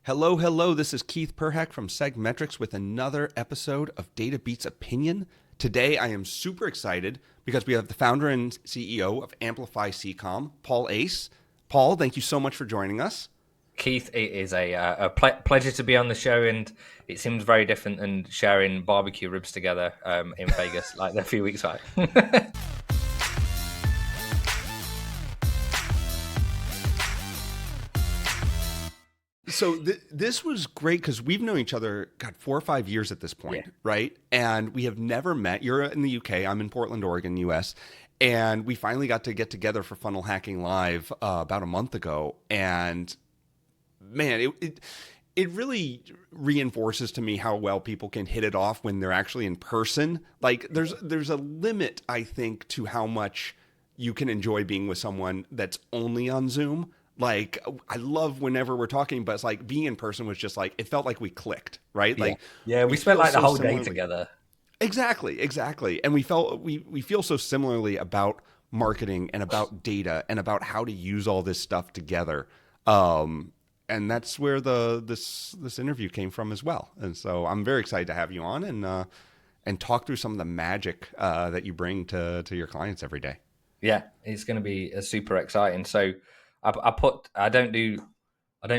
Hello, hello. This is Keith Perhac from SegMetrics with another episode of Data Beats Opinion. Today, I am super excited because we have the founder and CEO of Amplify C-Com, Paul Ace. Paul, thank you so much for joining us. Keith, it is a pleasure to be on the show, and it seems very different than sharing barbecue ribs together in Vegas like a few weeks back. So this was great because we've known each other, 4 or 5 years at this point, Yeah. right? And we have never met. You're in the UK, I'm in Portland, Oregon, US. And we finally got to get together for Funnel Hacking Live about a month ago. And man, it really reinforces to me how well people can hit it off when they're actually in person. Like there's a limit, I think, to how much you can enjoy being with someone that's only on Zoom. Like I love whenever we're talking, but it's like being in person was just like, it felt like we clicked, right? Yeah. Like Yeah, we spent feel like the so whole day similarly. together. Exactly. And we feel so similarly about marketing and about data and about how to use all this stuff together. And that's where this interview came from as well. And so I'm very excited to have you on and talk through some of the magic that you bring to your clients every day. Yeah, it's going to be super exciting. So I don't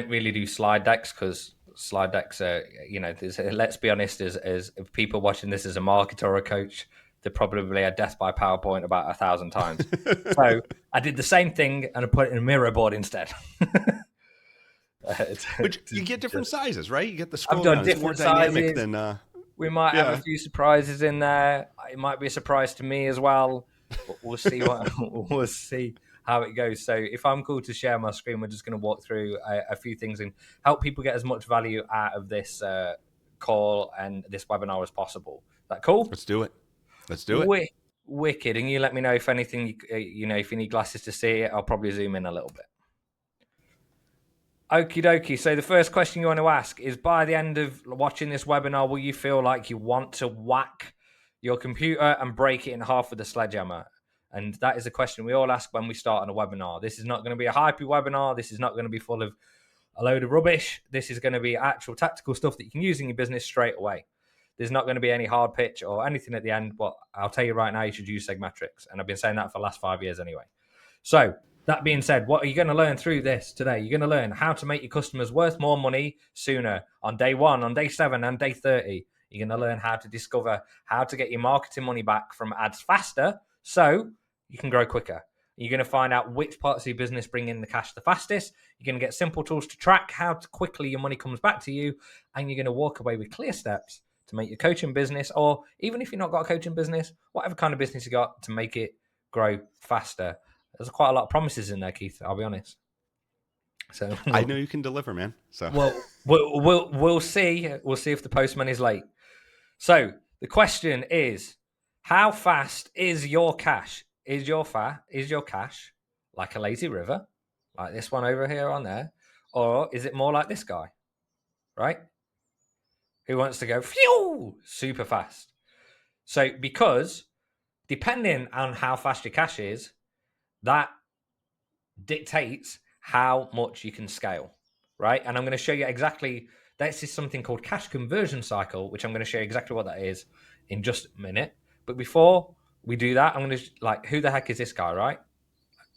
really do slide decks because slide decks are, let's be honest, as if people watching this as a marketer or a coach, they probably had death by PowerPoint about 1,000 times. So I did the same thing and I put it in a Miro board instead. But you get different sizes, right? You get the scroll I've done down. It's more different dynamic sizes. than We might have a yeah. few surprises in there. It might be a surprise to me as well. But we'll see we'll see how it goes. So if I'm cool to share my screen, we're just going to walk through a few things and help people get as much value out of this call and this webinar as possible. Is that cool? Let's do it. Wicked. And you let me know if anything, if you need glasses to see it, I'll probably zoom in a little bit. Okie dokie. So the first question you want to ask is, by the end of watching this webinar, will you feel like you want to whack your computer and break it in half with a sledgehammer? And that is a question we all ask when we start on a webinar. This is not going to be a hypey webinar. This is not going to be full of a load of rubbish. This is going to be actual tactical stuff that you can use in your business straight away. There's not going to be any hard pitch or anything at the end, but I'll tell you right now, you should use SegMetrics. And I've been saying that for the last 5 years anyway. So that being said, what are you going to learn through this today? You're going to learn how to make your customers worth more money sooner on day 1, on day 7, and day 30. You're going to learn how to discover how to get your marketing money back from ads faster so you can grow quicker. You're going to find out which parts of your business bring in the cash the fastest. You're going to get simple tools to track how quickly your money comes back to you. And you're going to walk away with clear steps to make your coaching business, or even if you've not got a coaching business, whatever kind of business you got, to make it grow faster. There's quite a lot of promises in there, Keith, I'll be honest. So I know you can deliver, man. So we'll see. We'll see if the postman is late. So the question is, how fast is your cash? Is your cash like a lazy river, like this one over here on there, or is it more like this guy, right? Who wants to go phew, super fast? So because depending on how fast your cash is, that dictates how much you can scale, right? And I'm going to show you exactly, this is something called cash conversion cycle, which I'm going to show you exactly what that is in just a minute. But before we do that, I'm going to, who the heck is this guy, right?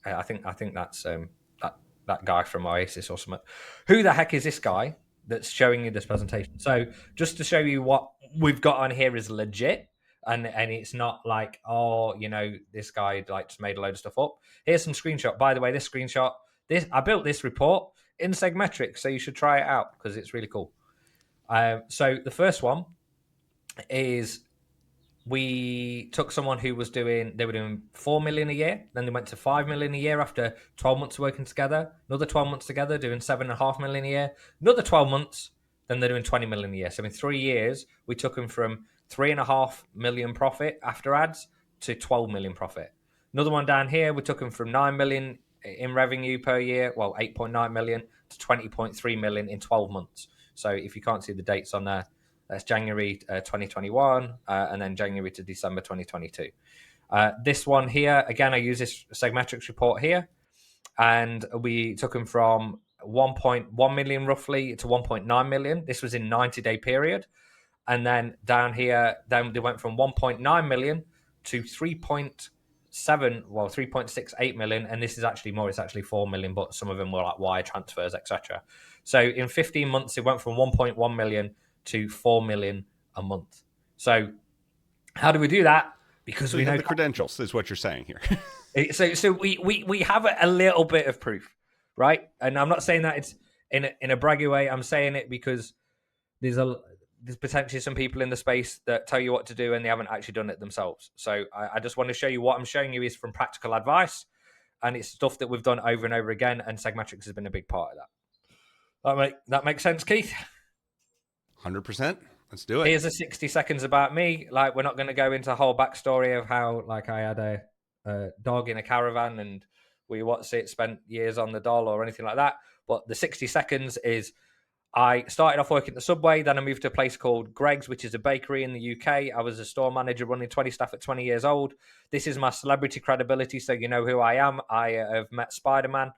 I think that's that guy from Oasis or something. Who the heck is this guy that's showing you this presentation? So just to show you what we've got on here is legit. And it's not like, this guy just made a load of stuff up. Here's some screenshot. By the way, this screenshot, I built this report in SegMetrics, so you should try it out because it's really cool. So the first one is, we took someone who they were doing 4 million a year. Then they went to 5 million a year after 12 months working together. Another 12 months together, doing 7.5 million a year. Another 12 months, then they're doing 20 million a year. So in 3 years, we took them from 3.5 million profit after ads to 12 million profit. Another one down here, we took them from 9 million in revenue per year, 8.9 million to 20.3 million in 12 months. So if you can't see the dates on there, that's January 2021 and then January to December 2022. This one here, again, I use this SegMetrics report here, and we took them from 1.1 million roughly to 1.9 million. This was in 90-day period. And then down here, then they went from 1.9 million to 3.68 million. And this is actually more, it's actually 4 million, but some of them were like wire transfers, etc. So in 15 months, it went from 1.1 million to 4 million a month. So how do we do that? Because So we you have know the credentials, is what you're saying here. So we have a little bit of proof, right? And I'm not saying that it's in a braggy way. I'm saying it because there's potentially some people in the space that tell you what to do and they haven't actually done it themselves. So I just want to show you what I'm showing you is from practical advice, and it's stuff that we've done over and over again. And SegMetrics has been a big part of that. That makes sense, Keith. 100%. Let's do it. Here's a 60 seconds about me. Like, we're not going to go into a whole backstory of how, like, I had a dog in a caravan and spent years on the doll or anything like that. But the 60 seconds is I started off working at the Subway. Then I moved to a place called Greg's, which is a bakery in the UK. I was a store manager running 20 staff at 20 years old. This is my celebrity credibility, so you know who I am. I have met Spider-Man.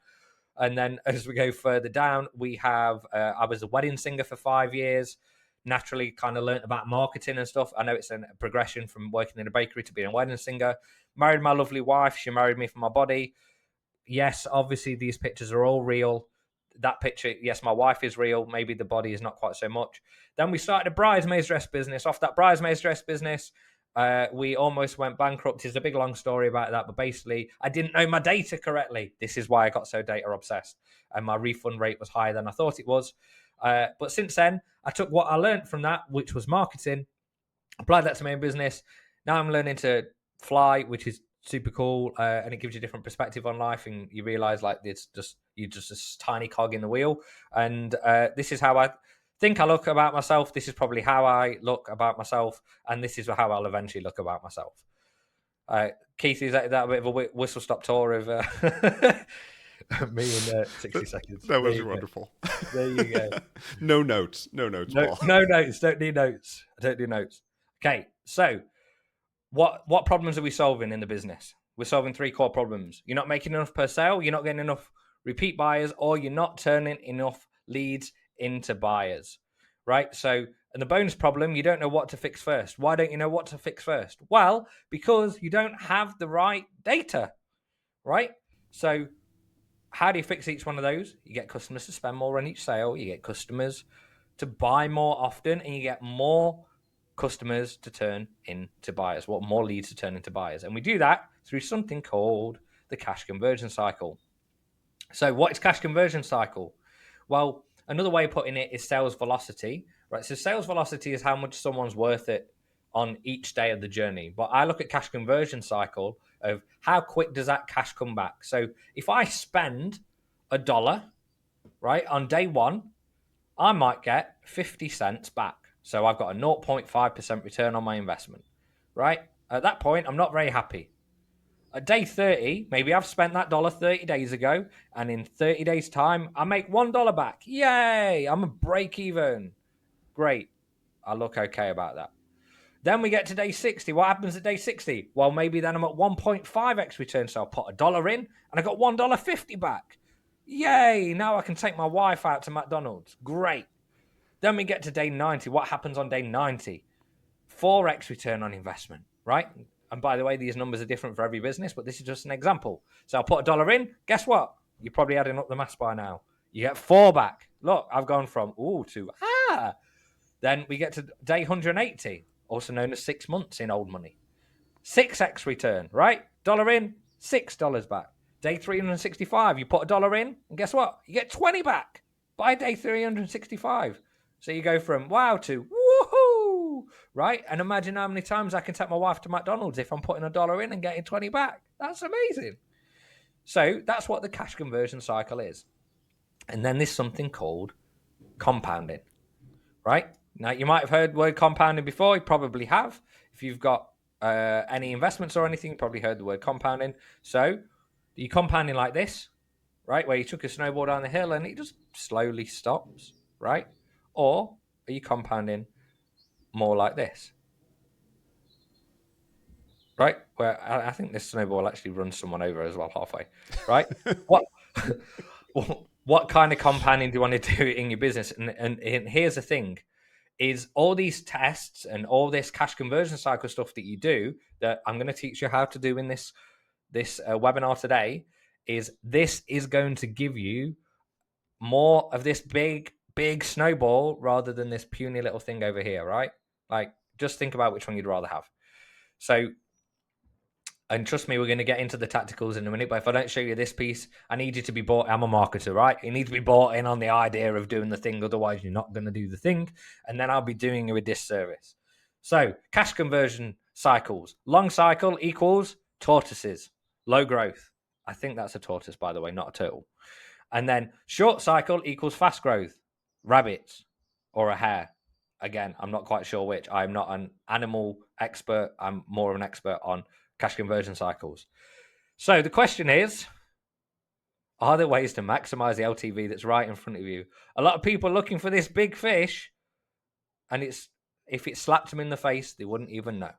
And then as we go further down, we have I was a wedding singer for 5 years. Naturally kind of learnt about marketing and stuff. I know it's a progression from working in a bakery to being a wedding singer. Married my lovely wife. She married me for my body. Yes, obviously these pictures are all real. That picture, yes, my wife is real. Maybe the body is not quite so much. Then we started a bridesmaids dress business. Off that bridesmaids dress business, we almost went bankrupt. It's a big long story about that, but basically I didn't know my data correctly. This is why I got so data obsessed, and my refund rate was higher than I thought it was. But since then, I took what I learned from that, which was marketing, applied that to my own business. Now I'm learning to fly, which is super cool, and it gives you a different perspective on life, and you realize like you're just a tiny cog in the wheel. And this is how I think I look about myself. This is probably how I look about myself, and this is how I'll eventually look about myself. Keith, is that a bit of a whistle stop tour of me in 60 seconds? That was wonderful. There you go. No notes, Paul. No notes. Don't need notes. I don't do notes. Okay, so what problems are we solving in the business? We're solving 3 core problems. You're not making enough per sale, you're not getting enough repeat buyers, or you're not turning enough leads into buyers, right? So, and the bonus problem, you don't know what to fix first. Why don't you know what to fix first? Well, because you don't have the right data, right? So how do you fix each one of those? You get customers to spend more on each sale, you get customers to buy more often, and you get more customers to turn into buyers, more leads to turn into buyers. And we do that through something called the cash conversion cycle. So what is cash conversion cycle? Well, another way of putting it is sales velocity, right? So sales velocity is how much someone's worth it on each day of the journey. But I look at cash conversion cycle of how quick does that cash come back? So if I spend $1, right, on day one, I might get 50 cents back. So I've got a 0.5% return on my investment, right? At that point, I'm not very happy. At day 30, maybe I've spent that dollar 30 days ago, and in 30 days' time, I make $1 back. Yay! I'm a break even. Great. I look okay about that. Then we get to day 60. What happens at day 60? Well, maybe then I'm at 1.5x return. So I'll put $1 in, and I got $1.50 back. Yay! Now I can take my wife out to McDonald's. Great. Then we get to day 90. What happens on day 90? 4x return on investment, right? And by the way, these numbers are different for every business, but this is just an example. So I'll put $1 in. Guess what? You're probably adding up the maths by now. You get 4 back. Look, I've gone from to Then we get to day 180, also known as 6 months in old money. 6x return, right? $1 in, $6 back. Day 365, you put $1 in, and guess what? You get 20 back by day 365. So you go from wow to woohoo, right? And imagine how many times I can take my wife to McDonald's if I'm putting $1 in and getting 20 back. That's amazing. So that's what the cash conversion cycle is. And then there's something called compounding, right? Now, you might have heard the word compounding before. You probably have. If you've got any investments or anything, you probably heard the word compounding. So you're compounding like this, right? Where you took a snowball down the hill and it just slowly stops, right? Or are you compounding more like this? Right? Where I think this snowball actually runs someone over as well halfway, right? What what kind of compounding do you want to do in your business? And here's the thing: is all these tests and all this cash conversion cycle stuff that you do that I'm going to teach you how to do in this webinar today. This is going to give you more of this big snowball rather than this puny little thing over here, right? Like, just think about which one you'd rather have. So, and trust me, we're going to get into the tacticals in a minute. But if I don't show you this piece, I need you to be bought. I'm a marketer, right? You need to be bought in on the idea of doing the thing. Otherwise, you're not going to do the thing. And then I'll be doing you a disservice. So, cash conversion cycles. Long cycle equals tortoises. Low growth. I think that's a tortoise, by the way, not a turtle. And then short cycle equals fast growth. Rabbits or a hare. Again, I'm not quite sure which. I'm not an animal expert. I'm more of an expert on cash conversion cycles. So the question is, are there ways to maximize the LTV that's right in front of you? A lot of people are looking for this big fish, and if it slapped them in the face, they wouldn't even know.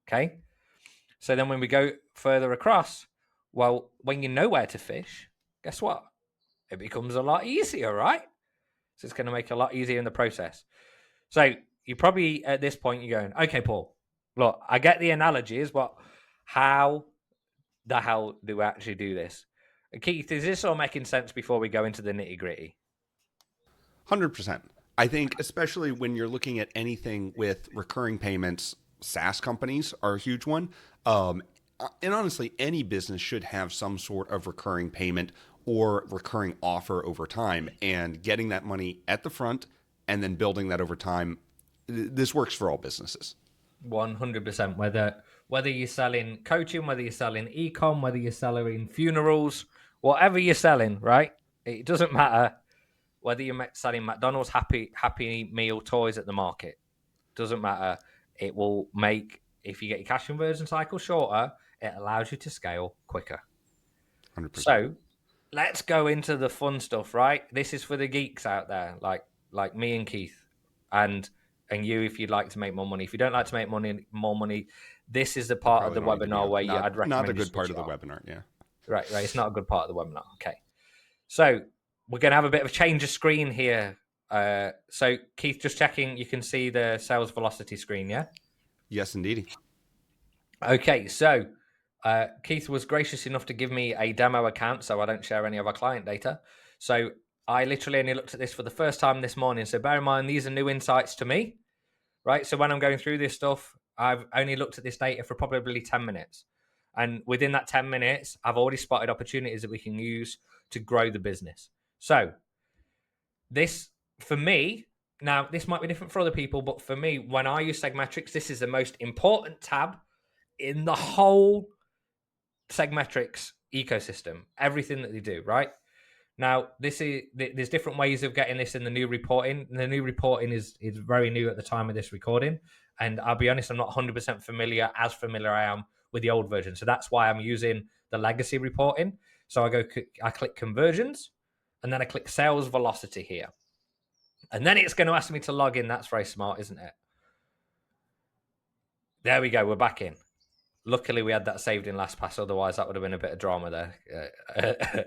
Okay? So then when we go further across, well, when you know where to fish, guess what? It becomes a lot easier, right? So it's going to make it a lot easier in the process. So you probably, at this point, you're going, okay, Paul, look, I get the analogies, but how the hell do we actually do this? And Keith, is this all making sense before we go into the nitty gritty? 100%. I think, especially when you're looking at anything with recurring payments, SaaS companies are a huge one. And honestly, any business should have some sort of recurring payment or recurring offer over time, and getting that money at the front and then building that over time. This works for all businesses. 100%. Whether you're selling coaching, whether you're selling e-com, whether you're selling funerals, whatever you're selling, right? It doesn't matter whether you're selling McDonald's Happy Meal toys at the market. Doesn't matter. It will make, if you get your cash conversion cycle shorter, it allows you to scale quicker. 100%. So let's go into the fun stuff, right? This is for the geeks out there, like me and Keith, and you if you'd like to make more money. If you don't like to make more money, this is the part of the webinar where I'd recommend not a you good part switch of it the off. webinar. Yeah. Right. It's not a good part of the webinar. Okay. So we're going to have a bit of a change of screen here. So Keith, just checking, you can see the sales velocity screen, yeah? Yes, indeed. Okay, so Keith was gracious enough to give me a demo account so I don't share any of our client data. So I literally only looked at this for the first time this morning. So bear in mind, these are new insights to me, right? So when I'm going through this stuff, I've only looked at this data for probably 10 minutes. And within that 10 minutes, I've already spotted opportunities that we can use to grow the business. So this, for me, now this might be different for other people, but for me, when I use SegMetrics, this is the most important tab in the whole SegMetrics ecosystem, everything that they do, right? Now, there's different ways of getting this in the new reporting. The new reporting is very new at the time of this recording, and I'll be honest, I'm not 100% familiar I am with the old version. So that's why I'm using the legacy reporting. So I click conversions, and then I click sales velocity here, and then it's going to ask me to log in. That's very smart, isn't it? There we go. We're back in. Luckily, we had that saved in LastPass. Otherwise, that would have been a bit of drama there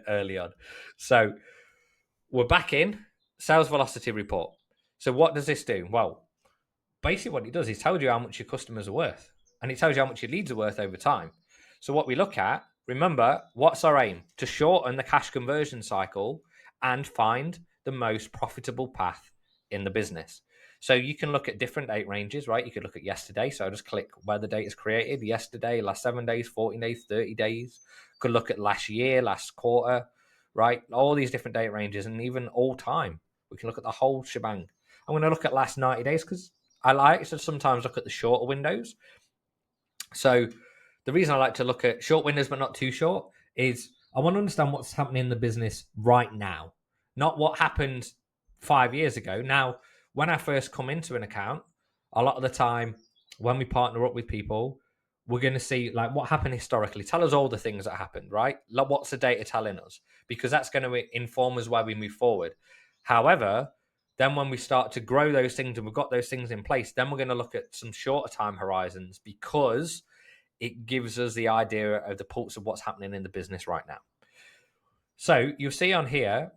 early on. So we're back in sales velocity report. So what does this do? Well, basically what it does is tells you how much your customers are worth, and it tells you how much your leads are worth over time. So what we look at, remember, what's our aim? To shorten the cash conversion cycle and find the most profitable path in the business. So you can look at different date ranges, right? You could look at yesterday. So I just click where the date is created, yesterday, last 7 days, 14 days, 30 days. Could look at last year, last quarter, right? All these different date ranges, and even all time. We can look at the whole shebang. I'm going to look at last 90 days because I like to sometimes look at the shorter windows. So the reason I like to look at short windows but not too short is I want to understand what's happening in the business right now, not what happened 5 years ago. Now, when I first come into an account, a lot of the time when we partner up with people, we're going to see like what happened historically. Tell us all the things that happened, right? Like, what's the data telling us? Because that's going to inform us where we move forward. However, then when we start to grow those things and we've got those things in place, then we're going to look at some shorter time horizons because it gives us the idea of the pulse of what's happening in the business right now. So you'll see on here,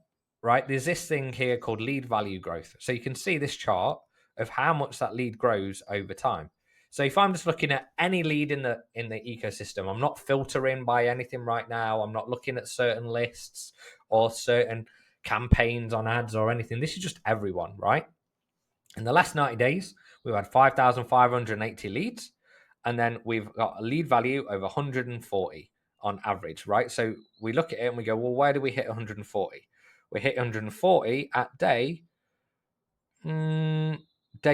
right, there's this thing here called lead value growth. So you can see this chart of how much that lead grows over time. So if I'm just looking at any lead in the ecosystem, I'm not filtering by anything right now. I'm not looking at certain lists or certain campaigns on ads or anything. This is just everyone, right? In the last 90 days, we've had 5,580 leads, and then we've got a lead value of 140 on average, right? So we look at it and we go, well, where do we hit 140? We hit 140 at day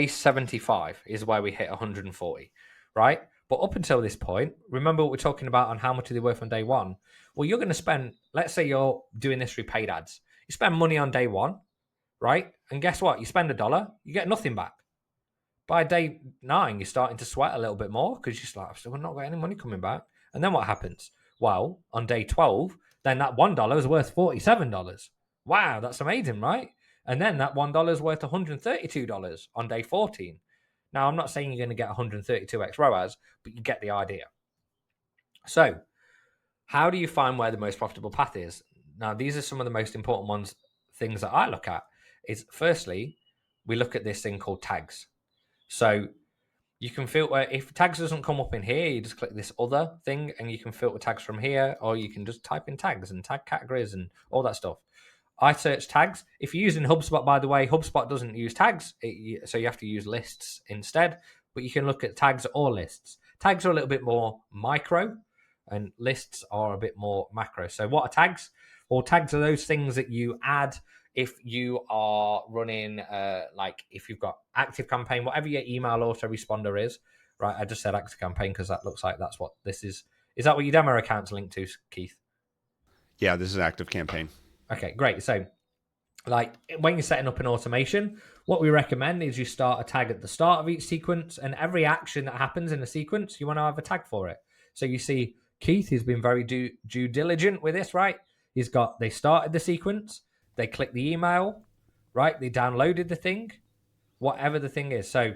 75 is where we hit 140, right? But up until this point, remember what we're talking about on how much are they worth on day one? Well, you're going to spend, let's say you're doing this through paid ads. You spend money on day one, right? And guess what? You spend $1, you get nothing back. By day 9, you're starting to sweat a little bit more because you're just like, so we're not got any money coming back. And then what happens? Well, on day 12, then that $1 is worth $47. Wow, that's amazing, right? And then that $1 is worth $132 on day 14. Now, I'm not saying you're going to get 132x ROAS, but you get the idea. So, how do you find where the most profitable path is? Now, these are some of the most important things that I look at. Is firstly, we look at this thing called tags. So you can filter, if tags doesn't come up in here, you just click this other thing and you can filter tags from here, or you can just type in tags and tag categories and all that stuff. I search tags. If you're using HubSpot, by the way, HubSpot doesn't use tags, so you have to use lists instead, but you can look at tags or lists. Tags are a little bit more micro and lists are a bit more macro. So what are tags? Well, tags are those things that you add if you are running, like if you've got active campaign, whatever your email autoresponder is, right? I just said active campaign because that looks like that's what this is. Is that what your demo account's linked to, Keith? Yeah, this is active campaign. Okay, great. So like when you're setting up an automation, what we recommend is you start a tag at the start of each sequence, and every action that happens in a sequence, you want to have a tag for it. So you see Keith, he's been very due diligent with this, right? They started the sequence, they clicked the email, right? They downloaded the thing, whatever the thing is. So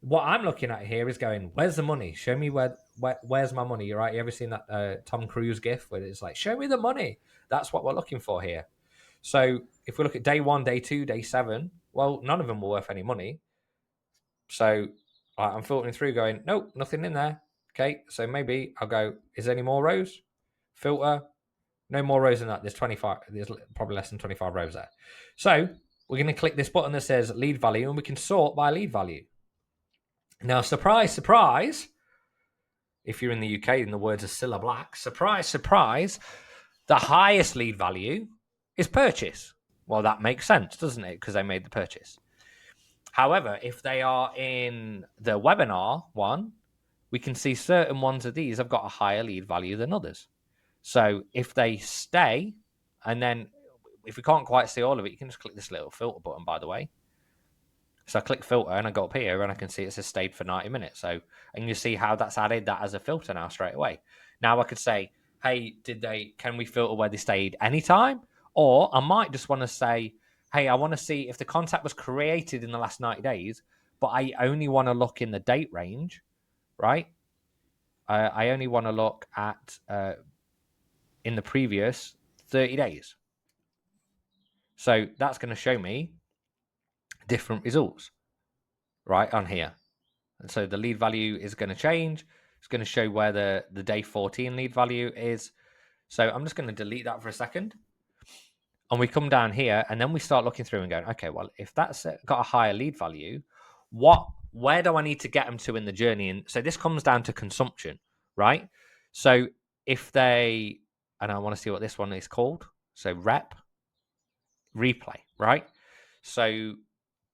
what I'm looking at here is going, where's the money? Show me where's my money. You're right. You ever seen that Tom Cruise gif where it's like, show me the money? That's what we're looking for here. So if we look at day 1, day 2, day 7, well, none of them were worth any money. So I'm filtering through going, nope, nothing in there. Okay, so maybe I'll go, is there any more rows? Filter, no more rows than that. There's probably less than 25 rows there. So we're going to click this button that says lead value, and we can sort by lead value. Now, surprise, surprise, if you're in the UK, in the words of Cilla Black, surprise, surprise, the highest lead value is purchase. Well, that makes sense, doesn't it? Because they made the purchase. However, if they are in the webinar one, we can see certain ones of these have got a higher lead value than others. So if they stay, and then if we can't quite see all of it, you can just click this little filter button, by the way. So I click filter and I go up here and I can see it says stayed for 90 minutes. So, and you see how that's added that as a filter now straight away. Now I could say, hey, can we filter where they stayed anytime? Or I might just want to say, hey, I want to see if the contact was created in the last 90 days, but I only want to look in the date range, right? I only want to look at in the previous 30 days. So that's going to show me different results right on here. And so the lead value is going to change. It's going to show where the day 14 lead value is. So I'm just going to delete that for a second. And we come down here and then we start looking through and going, okay, well, if that's got a higher lead value, where do I need to get them to in the journey? And so this comes down to consumption, right? So if they, and I want to see what this one is called. So replay, right? So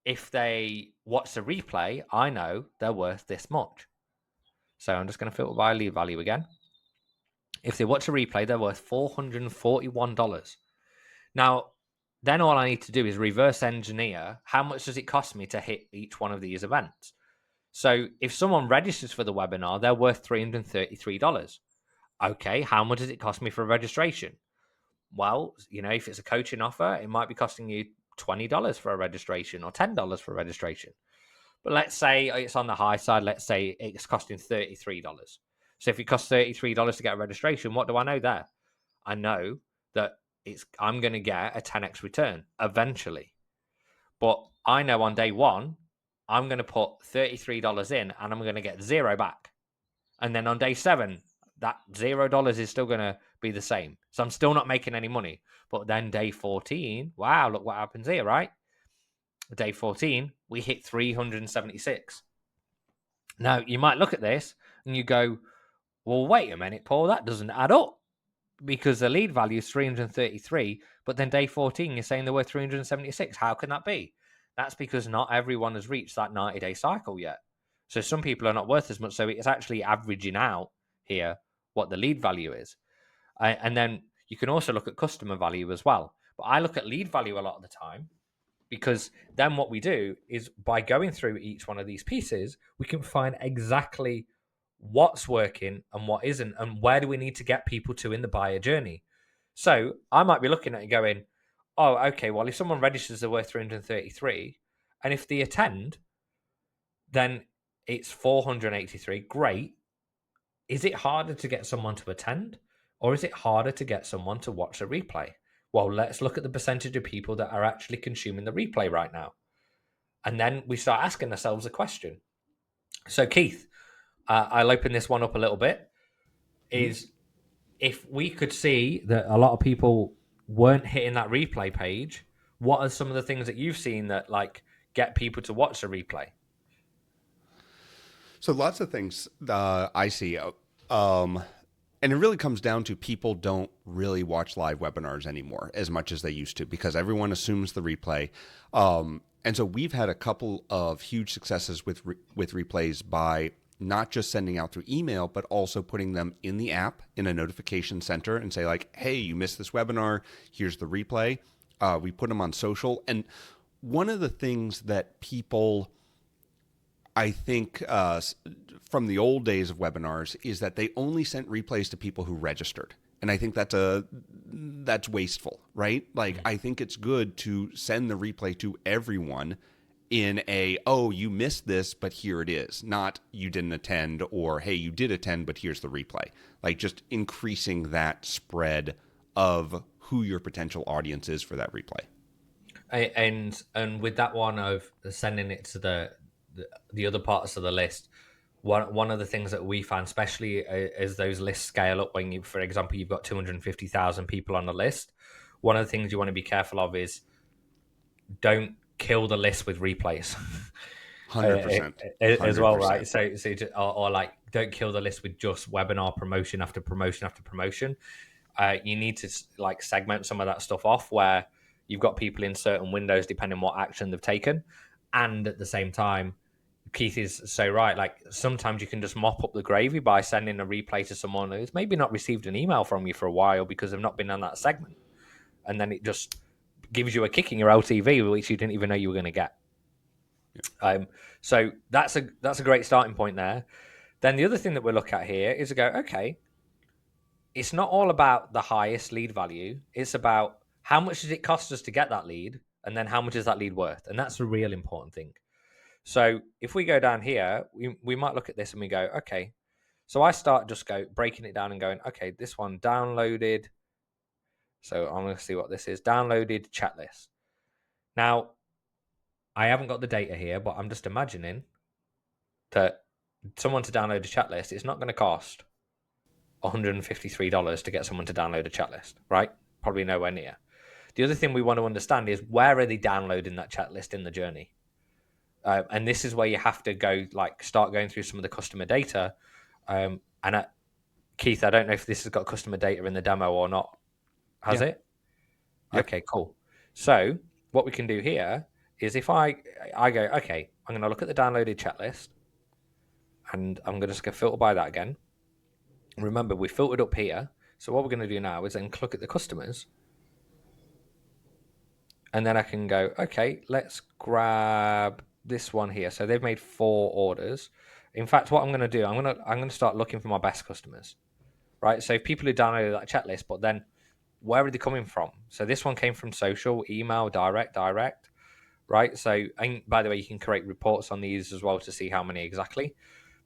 if they watch the replay, I know they're worth this much. So I'm just going to filter by lead value again. If they watch a replay, they're worth $441. Now, then all I need to do is reverse engineer how much does it cost me to hit each one of these events. So if someone registers for the webinar, they're worth $333. Okay, how much does it cost me for a registration? Well, if it's a coaching offer, it might be costing you $20 for a registration or $10 for a registration. But let's say it's on the high side. Let's say it's costing $33. So if it costs $33 to get a registration, what do I know there? I know that I'm going to get a 10x return eventually. But I know on day one, I'm going to put $33 in and I'm going to get zero back. And then on day 7, that $0 is still going to be the same. So I'm still not making any money. But then day 14, wow, look what happens here, right? Day 14, we hit 376. Now, you might look at this and you go, well, wait a minute, Paul, that doesn't add up, because the lead value is 333, but then day 14, you're saying there were 376. How can that be? That's because not everyone has reached that 90-day cycle yet. So some people are not worth as much. So it's actually averaging out here what the lead value is. And then you can also look at customer value as well. But I look at lead value a lot of the time, because then what we do is, by going through each one of these pieces, we can find exactly what's working and what isn't, and where do we need to get people to in the buyer journey. So I might be looking at it going, oh, okay, well, if someone registers, they're worth 333, and if they attend, then it's 483. Great. Is it harder to get someone to attend, or is it harder to get someone to watch a replay? Well, let's look at the percentage of people that are actually consuming the replay right now. And then we start asking ourselves a question. So, Keith, I'll open this one up a little bit. Is if we could see that a lot of people weren't hitting that replay page, what are some of the things that you've seen that like get people to watch the replay? So lots of things I see. And it really comes down to people don't really watch live webinars anymore as much as they used to, because everyone assumes the replay. And so we've had a couple of huge successes with replays by not just sending out through email, but also putting them in the app in a notification center and say like, hey, you missed this webinar. Here's the replay. We put them on social. And one of the things that people, I think, from the old days of webinars is that they only sent replays to people who registered. And I think that's wasteful, right? Like, I think it's good to send the replay to everyone in a, oh, you missed this, but here it is. Not you didn't attend, or, hey, you did attend, but here's the replay. Like, just increasing that spread of who your potential audience is for that replay. And with that one of sending it to the other parts of the list, one of the things that we found, especially as those lists scale up, when you, for example, you've got 250,000 people on the list, one of the things you want to be careful of is don't kill the list with replays. 100%. As well, right? So or like, don't kill the list with just webinar promotion after promotion after promotion. You need to like segment some of that stuff off, where you've got people in certain windows depending on what action they've taken, and at the same time, Keith is so right. Like, sometimes you can just mop up the gravy by sending a replay to someone who's maybe not received an email from you for a while because they've not been on that segment, and then it just gives you a kick in your LTV, which you didn't even know you were going to get. So that's a great starting point there. Then the other thing that we'll look at here is to go, okay, it's not all about the highest lead value. It's about how much does it cost us to get that lead, and then how much is that lead worth, and that's the real important thing. So if we go down here, we might look at this and we go, okay. So I start just breaking it down and going, okay, this one downloaded. So I'm going to see what this is. Downloaded chat list. Now, I haven't got the data here, but I'm just imagining that someone to download a chat list, it's not going to cost $153 to get someone to download a chat list, right? Probably nowhere near. The other thing we want to understand is, where are they downloading that chat list in the journey? And this is where you have to start going through some of the customer data. Keith, I don't know if this has got customer data in the demo or not. Has it? Yep. Okay, cool. So what we can do here is, if I go, okay, I'm going to look at the downloaded chat list, and I'm going to just go filter by that again. Remember, we filtered up here. So what we're going to do now is then look at the customers. And then I can go, okay, let's grab this one here. So they've made 4 orders. In fact, what I'm going to do, I'm going to start looking for my best customers, right? So if people who downloaded that chat list, but then where are they coming from? So this one came from social, email, direct, right? So, and by the way, you can create reports on these as well to see how many exactly.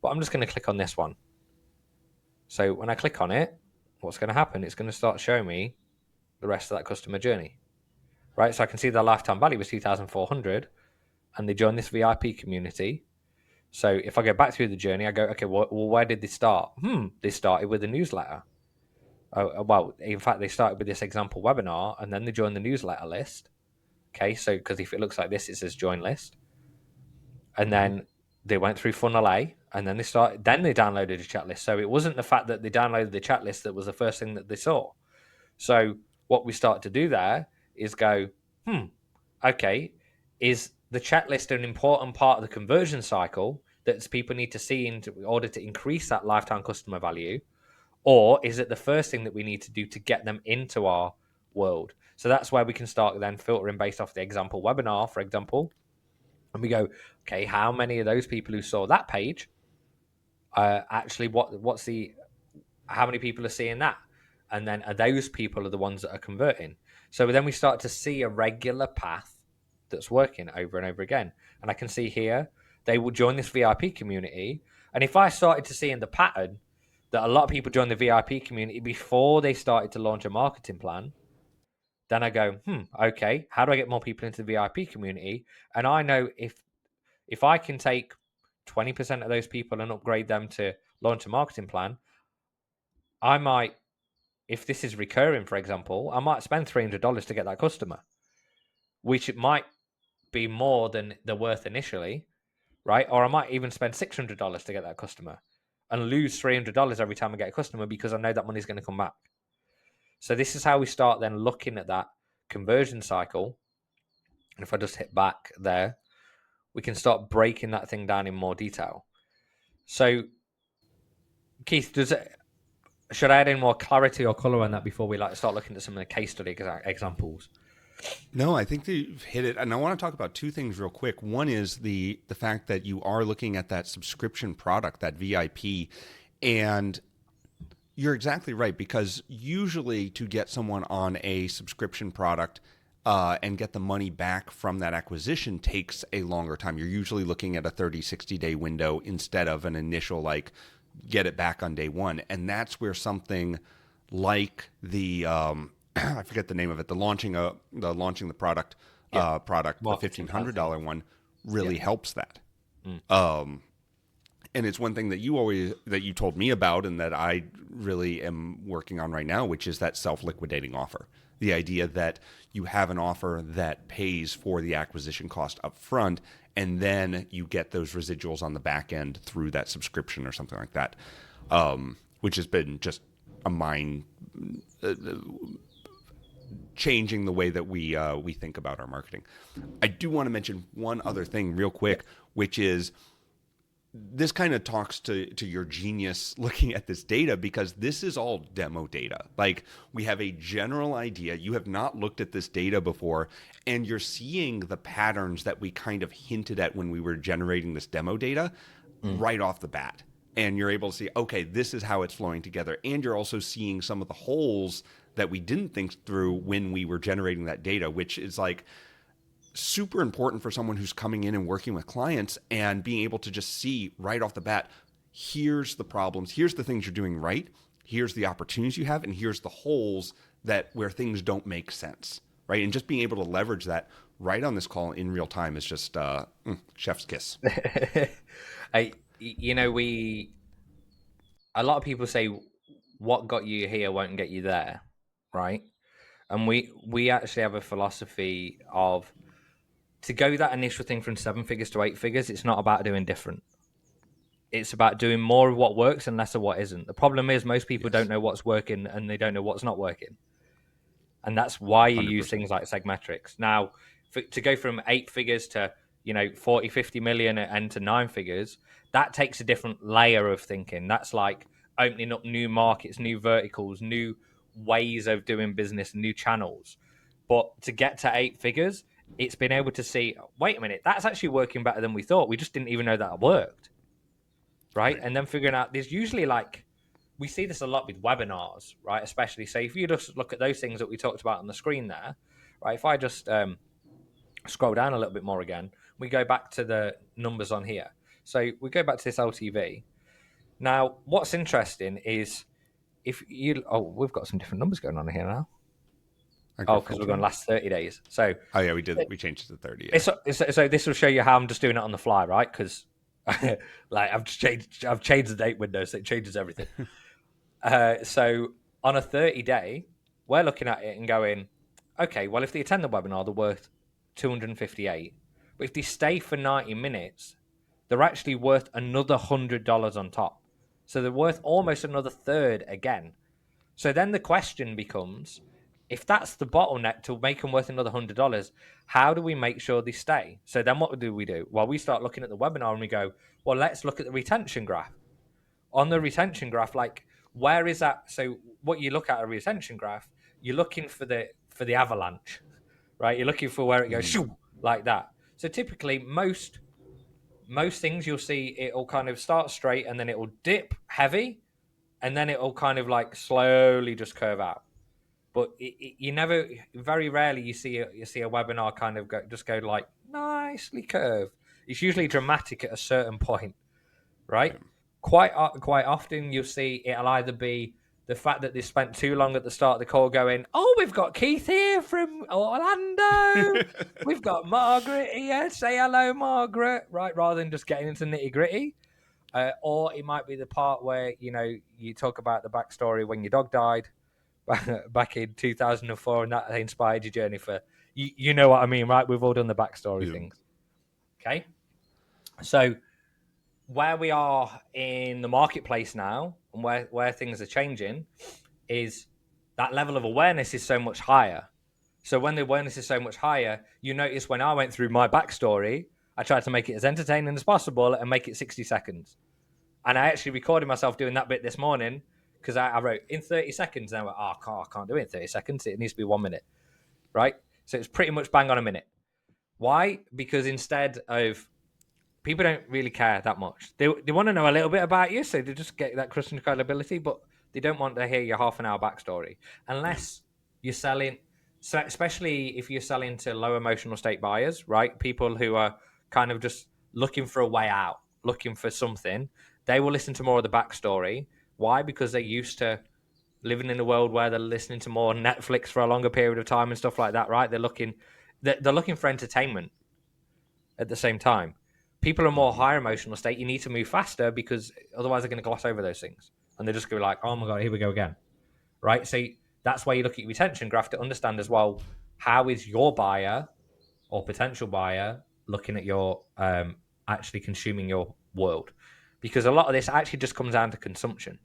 But I'm just going to click on this one. So when I click on it, what's going to happen? It's going to start showing me the rest of that customer journey, right? So I can see their lifetime value was 2,400, and they joined this VIP community. So if I go back through the journey, I go, okay, well, where did they start? They started with a newsletter. Well, in fact, they started with this example webinar, and then they joined the newsletter list. Okay, so because if it looks like this, it says join list, and Mm-hmm. then they went through funnel A, and then they downloaded a chat list. So it wasn't the fact that they downloaded the chat list that was the first thing that they saw. So what we start to do there is go, okay, is the chat list an important part of the conversion cycle that people need to see in order to increase that lifetime customer value? Or is it the first thing that we need to do to get them into our world? So that's where we can start then filtering based off the example webinar, for example. And we go, okay, how many of those people who saw that page actually what's the how many people are seeing that? And then are those people are the ones that are converting? So then we start to see a regular path that's working over and over again. And I can see here they will join this VIP community. And if I started to see in the pattern that a lot of people join the VIP community before they started to launch a marketing plan, then I go, okay, how do I get more people into the VIP community? And I know if I can take 20% of those people and upgrade them to launch a marketing plan, I might, if this is recurring, for example, I might spend $300 to get that customer, which it might be more than the worth initially, right? Or I might even spend $600 to get that customer and lose $300 every time I get a customer because I know that money's going to come back. So this is how we start then looking at that conversion cycle. And if I just hit back there, we can start breaking that thing down in more detail. So, Keith, should I add in more clarity or color on that before we start looking at some of the case study examples? No, I think that you've hit it. And I want to talk about two things real quick. One is the fact that you are looking at that subscription product, that VIP, and you're exactly right, because usually to get someone on a subscription product and get the money back from that acquisition takes a longer time. You're usually looking at a 30, 60-day window instead of an initial, like, get it back on day one. And that's where something like the, I forget the name of it, the launching the product, the $1,500 one really helps that. And it's one thing that you told me about and that I really am working on right now, which is that self-liquidating offer. The idea that you have an offer that pays for the acquisition cost up front, and then you get those residuals on the back end through that subscription or something like that, which has been just a mind changing the way that we think about our marketing. I do want to mention one other thing real quick, which is this kind of talks to your genius looking at this data, because this is all demo data. Like, we have a general idea. You have not looked at this data before, and you're seeing the patterns that we kind of hinted at when we were generating this demo data right off the bat. And you're able to see, okay, this is how it's flowing together. And you're also seeing some of the holes that we didn't think through when we were generating that data, which is like super important for someone who's coming in and working with clients and being able to just see right off the bat, here's the problems, here's the things you're doing right, here's the opportunities you have, and here's the holes that where things don't make sense, right? And just being able to leverage that right on this call in real time is just chef's kiss. A lot of people say what got you here won't get you there, right? And we actually have a philosophy of, to go that initial thing from 7 figures to 8 figures, it's not about doing different. It's about doing more of what works and less of what isn't. The problem is most people don't know what's working and they don't know what's not working. And that's why you 100%. use things like SegMetrics. Now, to go from 8 figures to 40, 50 million and to 9 figures, that takes a different layer of thinking. That's like opening up new markets, new verticals, new ways of doing business, new channels. But to get to 8 figures, it's been able to see, wait a minute, that's actually working better than we thought. We just didn't even know that it worked. Right? And then figuring out, there's usually we see this a lot with webinars, right? Especially, say, if you just look at those things that we talked about on the screen there, right? If I just scroll down a little bit more again, we go back to the numbers on here. So we go back to this LTV. Now, what's interesting is we've got some different numbers going on here now. I go Oh, full because we're going to channel. last 30 days. So Oh yeah, we did. We changed it to 30. Yeah. so this will show you how I'm just doing it on the fly, right? Because like I've changed the date window, so it changes everything. So on a 30-day, we're looking at it and going, okay, well, if they attend the webinar, they're worth 258. But if they stay for 90 minutes, they're actually worth another $100 on top. So they're worth almost another third again. So then the question becomes, if that's the bottleneck to make them worth another $100, how do we make sure they stay? So then what do we do? Well, we start looking at the webinar and we go, well, let's look at the retention graph. On the retention graph, like where is that? So what you look at a retention graph, you're looking for the avalanche, right? You're looking for where it goes shoo, like that. So typically most things you'll see it'll kind of start straight and then it will dip heavy and then it'll kind of like slowly just curve out. But you never, very rarely you see a webinar kind of go like nicely curved. It's usually dramatic at a certain point, right? Right. Quite often you'll see it'll either be the fact that they spent too long at the start of the call going, oh, we've got Keith here from Orlando. We've got Margaret here. Say hello, Margaret. Right, rather than just getting into nitty gritty. Or it might be the part where, you talk about the backstory when your dog died back in 2004 and that inspired your journey for, you know what I mean, right? We've all done the backstory Yeah. things. Okay. So where we are in the marketplace now and where things are changing is that level of awareness is so much higher. So when the awareness is so much higher, you notice when I went through my backstory, I tried to make it as entertaining as possible and make it 60 seconds. And I actually recorded myself doing that bit this morning because I wrote in 30 seconds. And I went, oh, I can't do it in 30 seconds. It needs to be 1 minute, right? So it's pretty much bang on a minute. Why? Because instead of people don't really care that much. They want to know a little bit about you, so they just get that Christian credibility, but they don't want to hear your half an hour backstory Yeah. unless you're selling. So especially if you're selling to low emotional state buyers, right? People who are kind of just looking for a way out, looking for something. They will listen to more of the backstory. Why? Because they're used to living in a world where they're listening to more Netflix for a longer period of time and stuff like that, right? They're looking for entertainment at the same time. People are more higher emotional state. You need to move faster because otherwise they're going to gloss over those things and they're just going to be like, oh my God, here we go again. Right. So that's why you look at your retention graph to understand as well, how is your buyer or potential buyer looking at your actually consuming your world? Because a lot of this actually just comes down to consumption.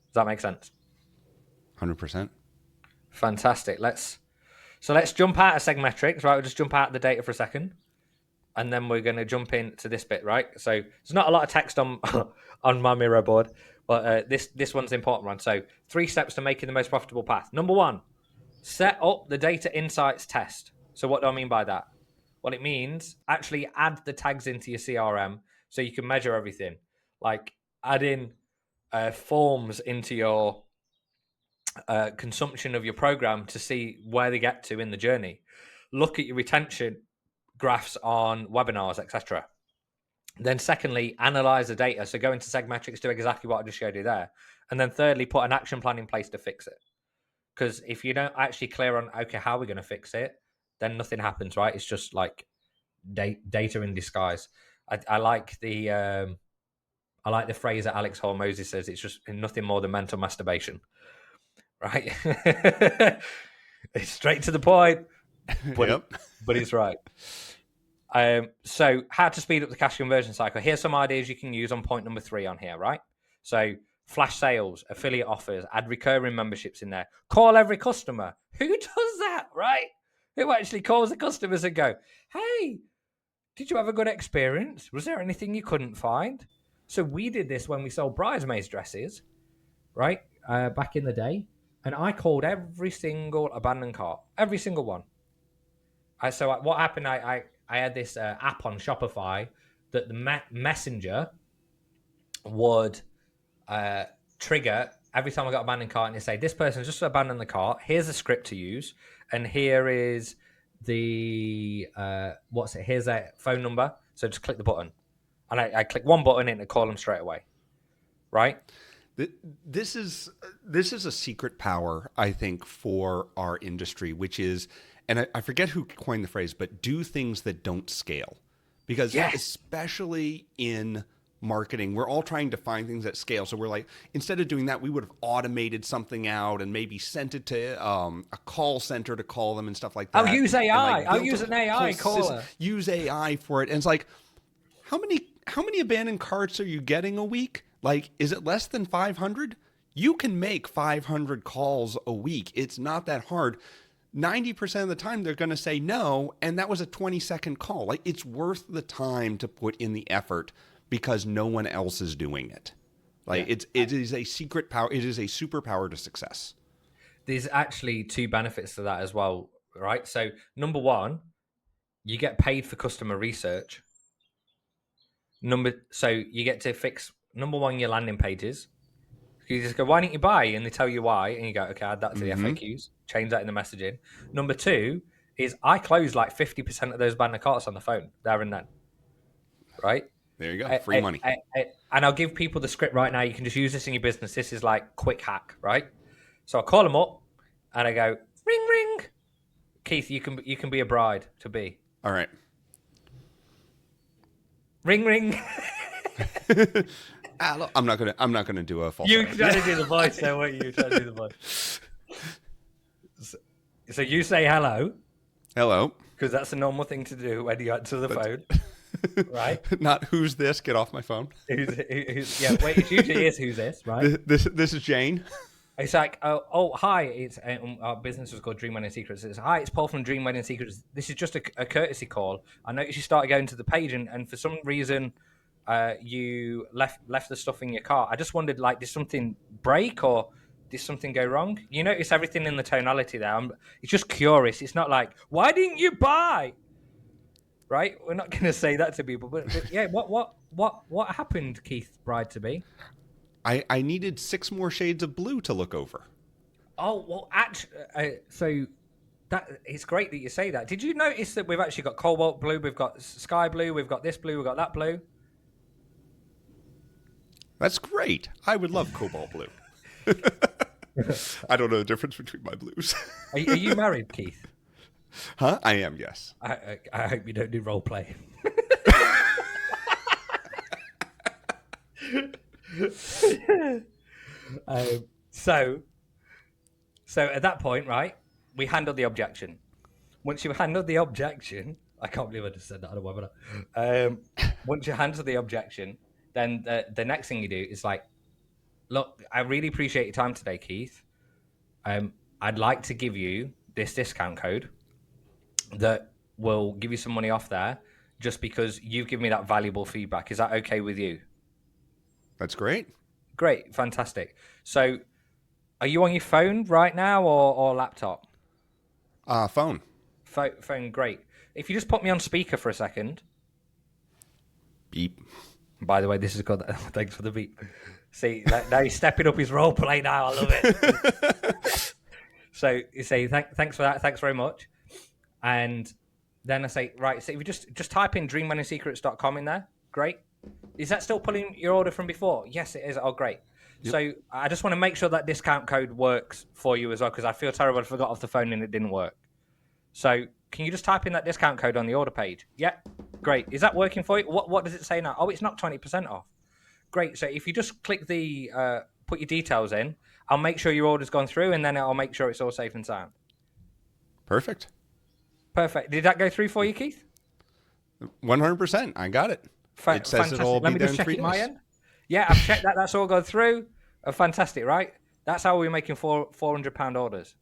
Does that make sense? 100%. Fantastic. Let's jump out of SegMetrics, right? We'll just jump out of the data for a second. And then we're going to jump into this bit, right? So there's not a lot of text on on my Miro board, but this one's the important one. So 3 steps to making the most profitable path. Number 1, set up the data insights test. So what do I mean by that? Well, it means actually add the tags into your CRM so you can measure everything. Like add in forms into your consumption of your program to see where they get to in the journey. Look at your retention graphs on webinars, etc. Then secondly, analyze the data. So go into SegMetrics, do exactly what I just showed you there. And then thirdly, put an action plan in place to fix it. Because if you don't actually clear on, okay, how are we going to fix it, then nothing happens, right? It's just like data in disguise. I like the phrase that Alex Hormozy says. It's just nothing more than mental masturbation, right? It's straight to the point, but Yep. it's right. So how to speed up the cash conversion cycle. Here's some ideas you can use on point number 3 on here, right? So flash sales, affiliate offers, add recurring memberships in there. Call every customer. Who does that, right? Who actually calls the customers and go, hey, did you have a good experience? Was there anything you couldn't find? So we did this when we sold bridesmaids dresses, right? Back in the day. And I called every single abandoned cart, every single one. So what happened? I had this app on Shopify that the messenger would trigger every time I got abandoned cart, and it say this person just abandoned the cart. Here's a script to use, and here is the Here's a phone number. So just click the button, and I click one button and it call them straight away, right? This is a secret power, I think, for our industry, which is, and I forget who coined the phrase, but do things that don't scale. Because Yes. especially in marketing, we're all trying to find things that scale. So we're like, instead of doing that, we would have automated something out and maybe sent it to a call center to call them and stuff like that. I'll use AI. And, like, I'll built use a an AI whole system, caller. use AI for it. And it's like, how many abandoned carts are you getting a week? Like, is it less than 500? You can make 500 calls a week. It's not that hard. 90% of the time they're going to say no, and that was a 20-second call. Like, it's worth the time to put in the effort because no one else is doing it. Like, it is a secret power. It is a superpower to success. There's actually two benefits to that as well, right? So number one, you get paid for customer research. So you get to fix number one your landing pages. You just go, why didn't you buy? And they tell you why, and you go, okay, add that to the FAQs, change that in the messaging. Number two is I close like 50% of those abandoned carts on the phone there and then, right? There you go, free money. And I'll give people the script right now. You can just use this in your business. This is like quick hack, right? So I call them up and I go, ring, ring. Keith, you can be a bride to be. All right. Ring, ring. I'm not gonna do a false. You trying to do the voice, though, weren't you? Trying to do the voice. So you say hello. Hello. Because that's a normal thing to do when you answer the phone, right? Not who's this? Get off my phone. Yeah, wait. It usually is who's this, right? This is Jane. It's like, oh, hi. It's our business is called Dream Wedding Secrets. It's hi, it's Paul from Dream Wedding Secrets. This is just a courtesy call. I noticed you started going to the page, and for some reason, you left the stuff in your car. I just wondered, like, did something break or did something go wrong? You notice everything in the tonality there. It's just curious. It's not like, why didn't you buy? Right? We're not going to say that to people, but yeah. What happened, Keith, bride to be? I needed 6 more shades of blue to look over. Oh, well, actually, so that it's great that you say that. Did you notice that we've actually got cobalt blue, we've got sky blue, we've got this blue, we've got that blue? That's great. I would love cobalt blue. I don't know the difference between my blues. Are you married, Keith? Huh? I am, yes. I hope you don't do role play. So at that point, right, we handled the objection. Once you handled the objection, I can't believe I just said that on a webinar. Once you handle the objection, then the next thing you do is like, look, I really appreciate your time today, Keith. I'd like to give you this discount code that will give you some money off there just because you've given me that valuable feedback. Is that okay with you? That's great. Great. Fantastic. So are you on your phone right now or laptop? Phone. Phone, great. If you just put me on speaker for a second. Beep. By the way, this is good. Thanks for the beep. See, now he's stepping up his role play now. I love it. So you say, thanks for that. Thanks very much. And then I say, right, so if you just type in dreamwedding-secrets.com in there. Great. Is that still pulling your order from before? Yes, it is. Oh, great. Yep. So I just want to make sure that discount code works for you as well, because I feel terrible. I forgot off the phone and it didn't work. So can you just type in that discount code on the order page? Yeah, great. Is that working for you? What does it say now? Oh, it's not 20% off. Great. So if you just click the put your details in, I'll make sure your order's gone through, and then I'll make sure it's all safe and sound. Perfect. Did that go through for you, Keith? 100%. I got it. It says fantastic. it'll Let be me there just in check 3 it my days. end. Yeah, I've checked that. That's all gone through. Fantastic, right? That's how we're making £400 orders.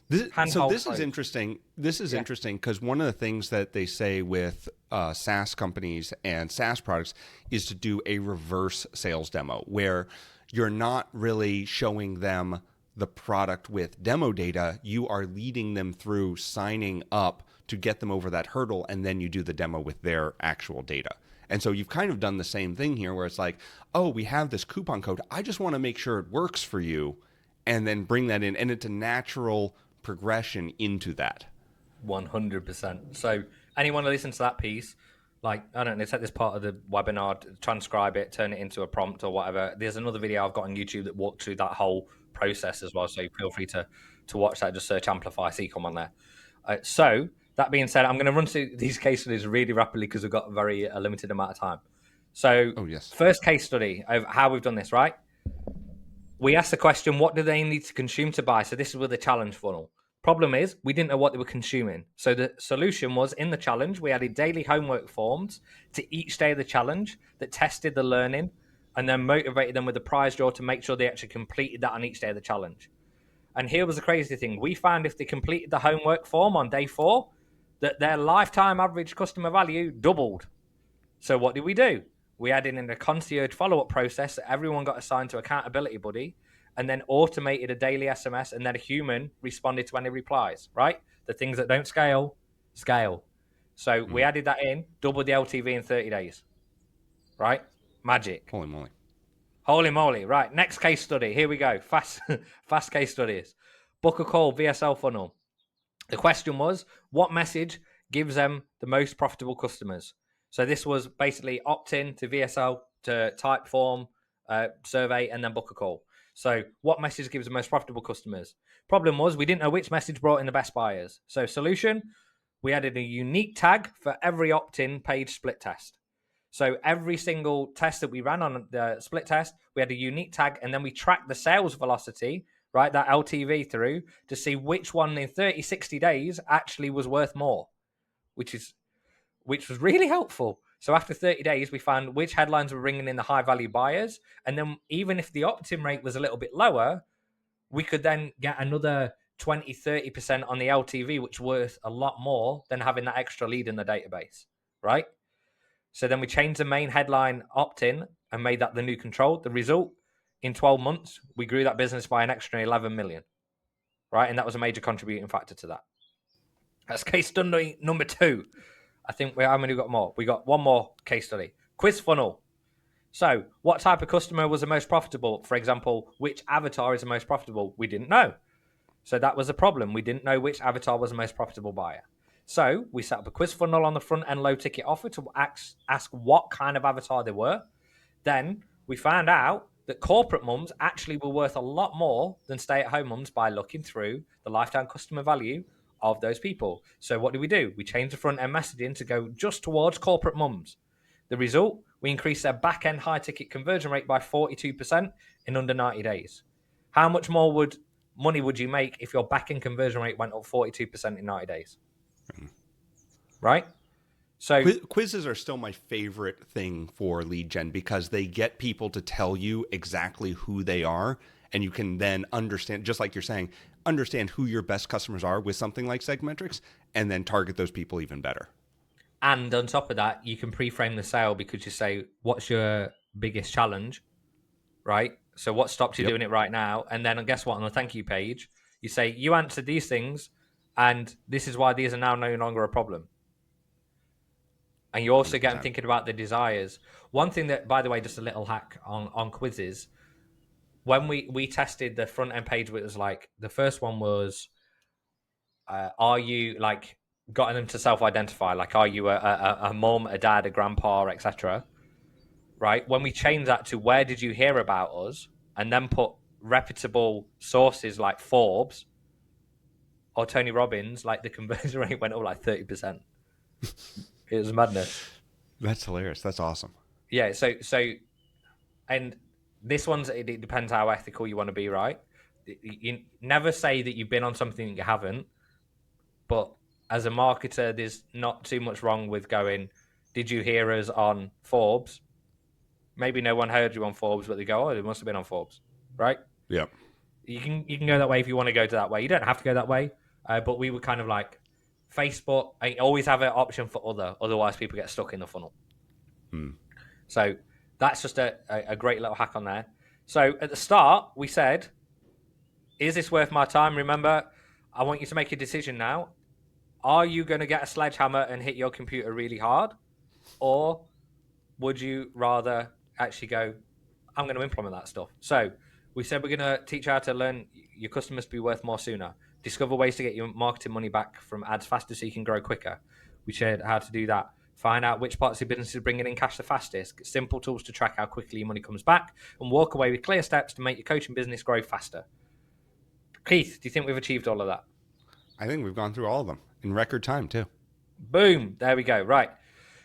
This is interesting. This is interesting because one of the things that they say with SaaS companies and SaaS products is to do a reverse sales demo where you're not really showing them the product with demo data. You are leading them through signing up to get them over that hurdle, and then you do the demo with their actual data. And so you've kind of done the same thing here where it's like, oh, we have this coupon code. I just want to make sure it works for you, and then bring that in. And it's a natural progression into that. 100%. So anyone who listens to that piece, like, I don't know, take this part of the webinar, transcribe it, turn it into a prompt or whatever. There's another video I've got on YouTube that walks through that whole process as well. So feel free to watch that. Just search Amplify C-Com on there. So that being said, I'm going to run through these case studies really rapidly because we've got a limited amount of time. So Oh, yes. first case study of how we've done this, right? We asked the question, what do they need to consume to buy? So this is with the challenge funnel. Problem is, we didn't know what they were consuming. So the solution was, in the challenge, we added daily homework forms to each day of the challenge that tested the learning and then motivated them with a prize draw to make sure they actually completed that on each day of the challenge. And here was the crazy thing. We found if they completed the homework form on day 4, that their lifetime average customer value doubled. So what did we do? We added in a concierge follow-up process that everyone got assigned to accountability buddy, and then automated a daily SMS, and then a human responded to any replies, right? The things that don't scale. So we added that in, doubled the LTV in 30 days, right? Magic. Holy moly. Right, next case study. Here we go. Fast case studies. Book a call VSL funnel. The question was, what message gives them the most profitable customers? So this was basically opt in to VSL, to type form, survey, and then book a call. So what message gives the most profitable customers? Problem was, we didn't know which message brought in the best buyers. So solution, we added a unique tag for every opt-in page split test. So every single test that we ran on the split test, we had a unique tag, and then we tracked the sales velocity, right, that LTV through, to see which one in 30, 60 days actually was worth more, which was really helpful. So after 30 days, we found which headlines were bringing in the high value buyers. And then even if the opt-in rate was a little bit lower, we could then get another 20, 30% on the LTV, which was worth a lot more than having that extra lead in the database, right? So then we changed the main headline opt-in and made that the new control. The result, in 12 months, we grew that business by an extra 11 million, right? And that was a major contributing factor to that. That's case study number 2. I think how many we got more? We got one more case study. Quiz funnel. So what type of customer was the most profitable? For example, which avatar is the most profitable? We didn't know. So that was a problem. We didn't know which avatar was the most profitable buyer. So we set up a quiz funnel on the front end low ticket offer to ask what kind of avatar they were. Then we found out that corporate mums actually were worth a lot more than stay-at-home mums by looking through the lifetime customer value of those people. So what do? We changed the front end messaging to go just towards corporate mums. The result, we increased their back end high ticket conversion rate by 42% in under 90 days. How much more money would you make if your back end conversion rate went up 42% in 90 days? Right? So quizzes are still my favorite thing for lead gen because they get people to tell you exactly who they are, and you can then understand, just like you're saying, understand who your best customers are with something like SegMetrics, and then target those people even better. And on top of that, you can pre-frame the sale because you say, what's your biggest challenge, right? So what stops you doing it right now? And then guess what? On the thank you page, you say, you answered these things, and this is why these are now no longer a problem. And you also 100%. Get them thinking about the desires. One thing that, by the way, just a little hack on quizzes, when we tested the front end page, it was like, the first one was, are you, like, got them to self-identify, like, are you a mom, a dad, a grandpa, etc., right? When we changed that to where did you hear about us, and then put reputable sources like Forbes or Tony Robbins, like, the conversion rate went up like 30%. It was madness. That's hilarious. That's awesome. Yeah, so and this one's, it depends how ethical you want to be, right? You never say that you've been on something that you haven't, but as a marketer, there's not too much wrong with going, did you hear us on Forbes? Maybe no one heard you on Forbes, but they go, oh, it must have been on Forbes, right? Yeah. You can go that way if you want to go to that way. You don't have to go that way, but we were kind of like, Facebook, I always have an option for otherwise people get stuck in the funnel. So that's just a great little hack on there. So at the start, we said, is this worth my time? Remember, I want you to make a decision now. Are you going to get a sledgehammer and hit your computer really hard? Or would you rather actually go, I'm going to implement that stuff? So we said we're going to teach you how to learn your customers to be worth more sooner. Discover ways to get your marketing money back from ads faster so you can grow quicker. We shared how to do that. Find out which parts of your business is bringing in cash the fastest. Get simple tools to track how quickly your money comes back, and walk away with clear steps to make your coaching business grow faster. Keith, do you think we've achieved all of that? I think we've gone through all of them in record time too. Boom. There we go. Right.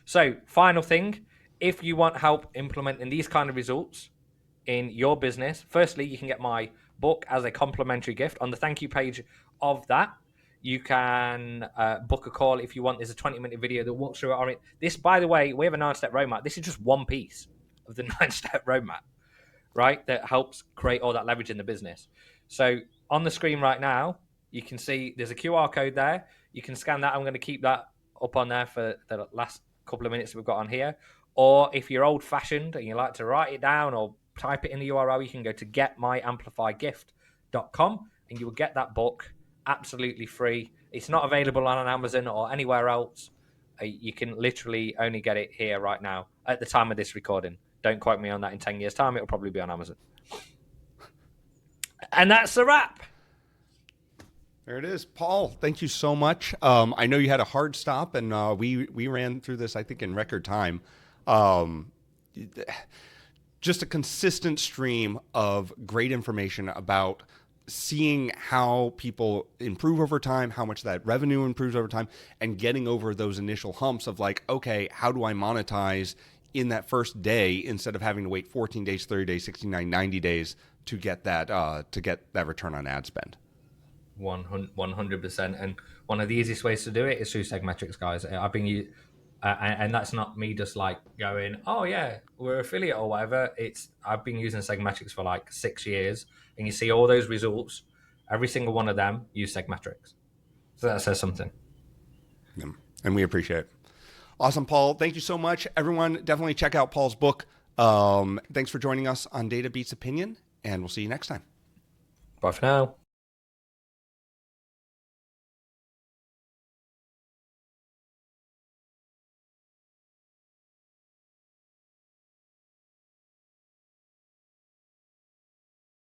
So, final thing, if you want help implementing these kind of results in your business, firstly, you can get my book as a complimentary gift. On the thank you page of that, you can book a call if you want. There's a 20-minute video that walks through it. This, by the way, we have a 9-step roadmap. This is just one piece of the 9-step roadmap, right? That helps create all that leverage in the business. So on the screen right now, you can see there's a QR code there. You can scan that. I'm going to keep that up on there for the last couple of minutes that we've got on here. Or if you're old-fashioned and you like to write it down or type it in the URL, you can go to getmyamplifygift.com and you will get that book absolutely free. It's not available on Amazon or anywhere else. You can literally only get it here right now at the time of this recording. Don't quote me on that. In 10 years' time, it'll probably be on Amazon. And that's a wrap. There it is. Paul, thank you so much. I know you had a hard stop, and we ran through this, I think, in record time. Just a consistent stream of great information about seeing how people improve over time, how much that revenue improves over time, and getting over those initial humps of like, okay, how do I monetize in that first day instead of having to wait 14 days, 30 days, 69, 90 days to get that return on ad spend. 100%. And one of the easiest ways to do it is through SegMetrics, guys. I've been and that's not me just like going, oh yeah, we're affiliate or whatever. I've been using SegMetrics for like 6 years, and you see all those results. Every single one of them use SegMetrics, so that says something. Yeah, and we appreciate it. Awesome, Paul. Thank you so much, everyone. Definitely check out Paul's book. Thanks for joining us on Data Beats Opinion, and we'll see you next time. Bye for now.